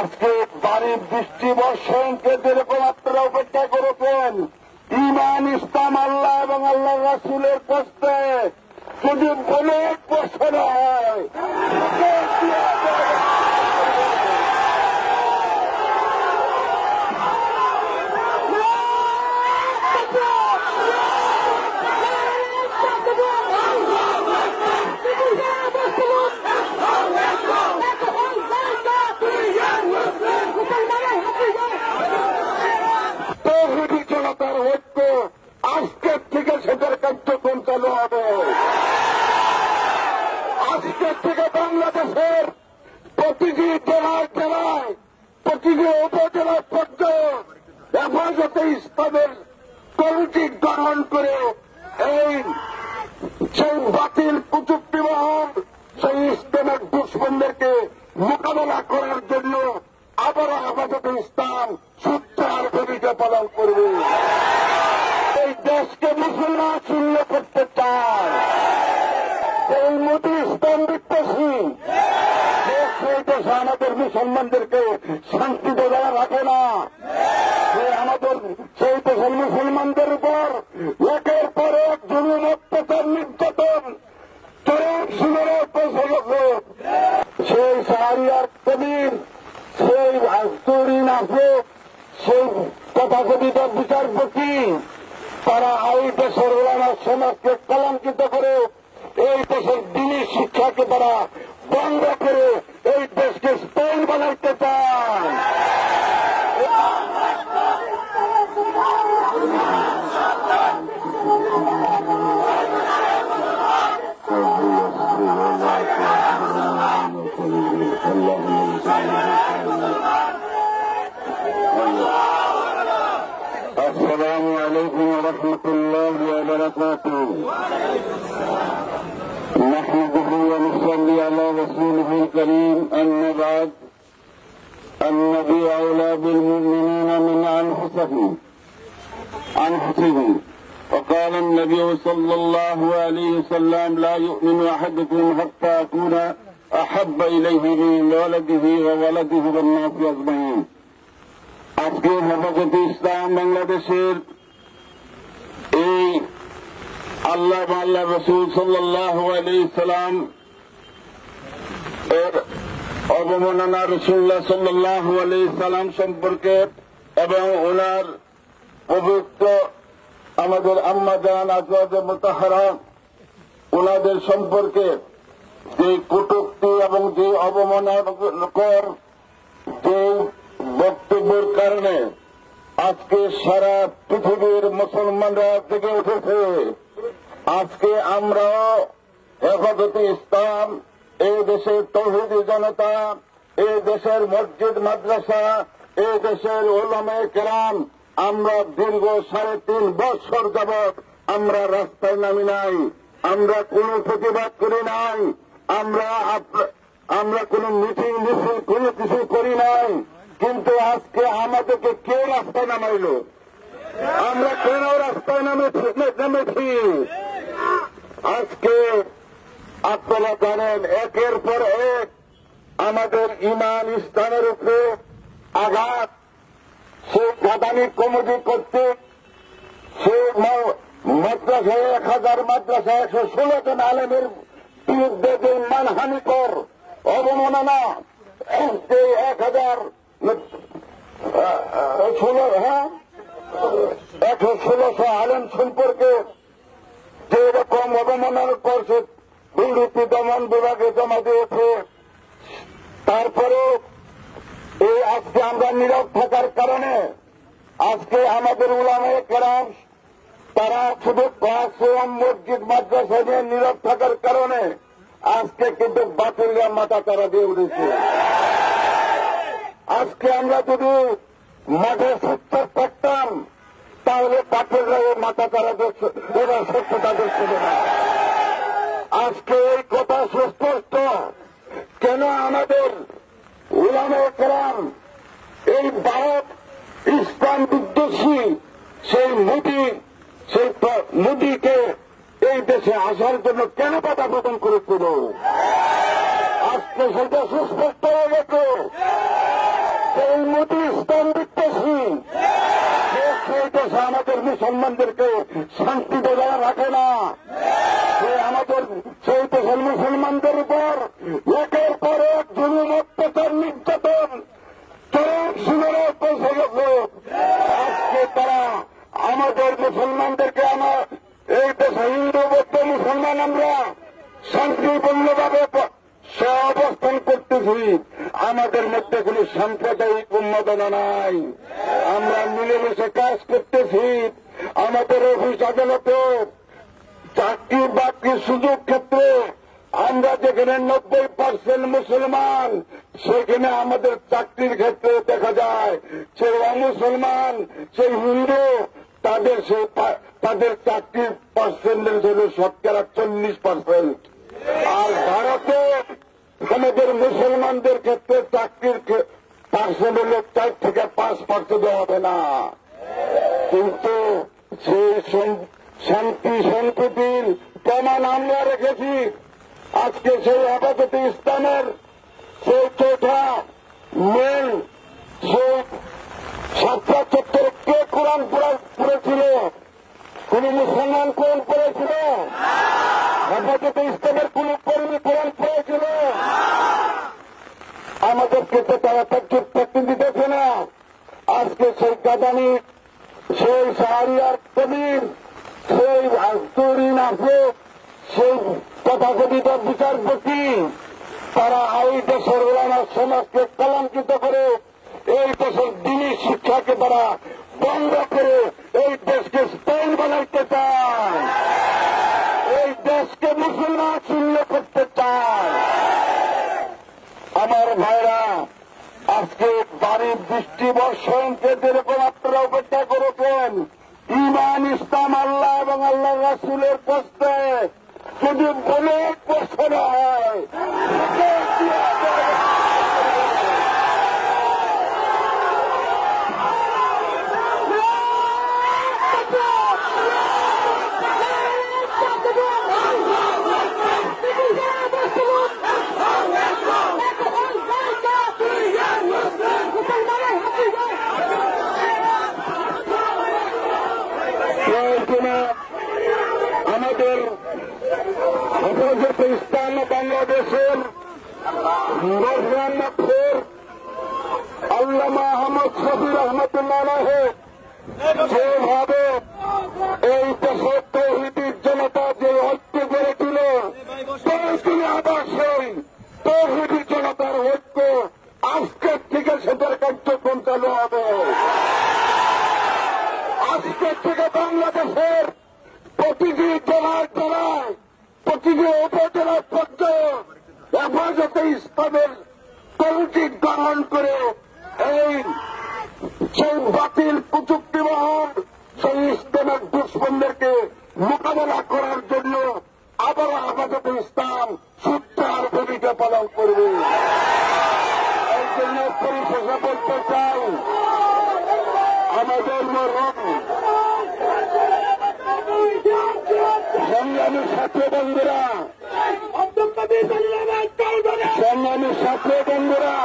আজকে বাড়ির বৃষ্টি বর্ষণকে যেরকম আপনারা উপেক্ষা করেছেন, ঈমান ইসলাম আল্লাহ এবং আল্লাহ রাসূলের কষ্টে যদি অনেক বছর হয়, জনতার ঐক্য আজকের থেকে সেটার কার্যক্রম চালু হবে। আজকের থেকে বাংলাদেশের প্রতিটি জেলায় জেলায়, প্রতিটি উপজেলার পর্যায়ে হেফাজতে ইসলামের কমিটি গঠন করে এই সেই বাতিল কুচুক্তিমহল, সেই ইসলামের দুশ্মনদেরকে মোকাবেলা করার জন্য আবারও হেফাজতে ইসলাম সূত্রার ভূমিকা পালন করবে। এই দেশকে মুসলমান শূন্য করতে চায়, এই মোদী ইসলাম বিদ্বেষী সেই দেশে আমাদের মুসলমানদেরকে শান্তি বজায় রাখে না। আমাদের সেই দেশের মুসলমানদের উপর একের পর এক জুলুম, অত্যাচার, নির্যাতন চরম সীমারে পৌঁছে গেছে। সেই শাহরিয়ার কবির, সেই আস্তরিন আছে, সেই তথাকথিত বিচারপতি, তারা এই দেশের ওলামা সমাজকে কলঙ্কিত করে এই দেশের দ্বীনি শিক্ষাকে তারা বন্ধ করে এই দেশকে স্পেন বানাইতে চান। السلام عليكم ورحمة الله وبركاته. نحمده ونصلي على رسوله الكريم. أما بعد، النبي أولى بالمؤمنين من أنفسهم. وقال النبي صلى الله عليه وسلم: لا يؤمن أحدكم حتى أكون أحب إليه من ولده وولده والناس أجمعين. আজকে হেফাজতে ইসলাম বাংলাদেশের এই আল্লাহ আল্লাহ রসুল সাল্লাল্লাহু আলাইহি সাল্লাম এর অবমাননা রাসূলুল্লাহ সাল্লাল্লাহু আলাইহি সাল্লাম সম্পর্কে এবং ওনার পবিত্র আমাদের আম্মা জান আজওয়াজে মুতাহহারা ওনাদের সম্পর্কে যে কটূক্তি এবং যে অবমাননাকর যে বক্তব্যের কারণে আজকে সারা পৃথিবীর মুসলমানরা জেগে উঠেছে। আজকে আমরাও হেফাজতে ইসলাম, এই দেশের তৌহিদি জনতা, এই দেশের মসজিদ মাদ্রাসা, এই দেশের উলামায়ে কেরাম, আমরা দীর্ঘ 3.5 বছর যাবৎ আমরা রাস্তায় নামি নাই, আমরা কোনো প্রতিবাদ করি নাই, আমরা কোনো মিটিং মিছিল কোনো কিছু করি নাই। কিন্তু আজকে আমাদেরকে কেউ রাস্তায় নামাইল? আমরা কেন রাস্তায় নেমেছি? আজকে আপনারা জানেন একের পর এক আমাদের ঈমান ইসলামের উপরে আঘাত, সে গাদানি কমিটি কর্তৃক সে মাদ্রাসায় 1000 মাদ্রাসায় 116 জন আলেমের বিরুদ্ধে যে মানহানিকর অবমাননা, যে 116 আলেম সম্পর্কে যে রকম অবমাননা করছে দুর্নীতি দমন বিভাগে জমা দিয়েছে, তারপরে এই আজকে আমরা নীরব থাকার কারণে আজকে আমাদের উলামায়ে কেরাম তারা শুধু ক্লাস এবং মসজিদ মাদ্রাসা নিয়ে নীরব থাকার কারণে আজকে কিন্তু বাতিলরা মাথা তারা দিয়ে উঠেছে। আজকে আমরা যদি মাঠে সোচ্চার থাকতাম তাহলে বাতিলরা মাথা তারা এরা সত্যতা দেখতে না। আজকে এই কথা সুস্পষ্ট, কেন আমাদের উলামায়ে কেরাম এই ভারত ইসলাম বিদ্বেষী সেই মোদীকে এই দেশে আসার জন্য কেন বাধা প্রদান করেছিল? আজকে সেটা সুস্পষ্ট হয়ে গেছে। ইহুদি ইসলাম বিদ্বেষী, সেই দেশে আমাদের মুসলমানদেরকে শান্তি বজায় রাখে না। সে আমাদের সেই দেশের মুসলমানদের উপর একের পর এক জুলুম, অত্যাচার, নির্যাতন চরম সীমায় পৌঁছে গেছে। আজকে তারা আমাদের মুসলমানদেরকে, এই দেশে হিন্দু বৌদ্ধ মুসলমান আমরা শান্তিপূর্ণভাবে অবস্থান করতেছি। আমাদের মধ্যে কোন সাম্প্রদায়িক উন্মাদনা নাই, আমরা মিলেমিশে কাজ করতেছি। আমাদের অফিস আদালতে চাকরি বাকরির সুযোগ ক্ষেত্রে আমরা যেখানে 90% মুসলমান, সেখানে আমাদের চাকরির ক্ষেত্রে দেখা যায় সেই অমুসলমান, সেই হিন্দু, তাদের চাকরির পার্সেন্টেজ হল 40% আর ভারতে আমাদের মুসলমানদের ক্ষেত্রে চাকরির পার্সেন্ট হল 4 থেকে 5% হবে না। কিন্তু সেই শান্তি সম্প্রীতির প্রমাণ আমরা রেখেছি। আজকে সেই হেফাজতে ইসলামের সেই চৌঠা মেন সেই ছাত্রা চত্বরে কে কোরআন পড়েছিল? কোন মুসলমান কোরআন পড়েছিল? হেফাজতে ইসলামের কোন কর্মী কোরআন পড়েছিল? আমাদেরকে তো তারা প্রতিনিধি দেখে না। আজকে সেই গাদানি, সেই শাহরিয়ার কবির, সেই আজতুরিন আছে, সেই তথাকথিত বিচারপতি, তারা এই দেশের ওলামা সমাজকে কলঙ্কিত করে, এই দেশের দ্বীনি শিক্ষাকে তারা বন্ধ করে এই দেশকে স্পেন বানাইতে চায়, এই দেশকে মুসলমান শূন্য করতে চায়। আমার ভাইরা, আজকে বাড়ির বৃষ্টি বর্ষণকে যেরকম আপনারা অপেক্ষা করেছেন, ঈমান, ইসলাম, আল্লাহ এবং আল্লাহ রাসূলের কষ্টে যদি বলে প্রশ্ন হয়, আমাদের হেফাজতে ইসলাম বাংলাদেশের মোহাম্মদপুর আল্লামা আহমদ শফি রহমতুল্লাহ যেভাবে এই দেশের তৌহিদির জনতা যে ঐক্য গড়েছিল, তিনি আবার সেই তৌহিদি জনতার ঐক্য আজকের থেকে সেটার কার্যক্রম চালু হবে। আজকের থেকে বাংলাদেশের প্রতিটি জেলায় জেলায়, প্রতিটি উপজেলার পর্যায়ে হেফাজতে ইসলামের কমিটি গ্রহণ করে এই সেই বাতিল প্রযুক্তিবহন সেই ইসলামের দুশ্মনদেরকে মোকাবেলা করার জন্য আবারও হেফাজতে ইসলাম সূত্রার ভূমিকা পালন করবে। এই জন্য পরিশেষে বলতে চাই, আমাদের সংগ্রামী ছাত্র বন্ধুরা, সংগ্রামী ছাত্র বন্ধুরা,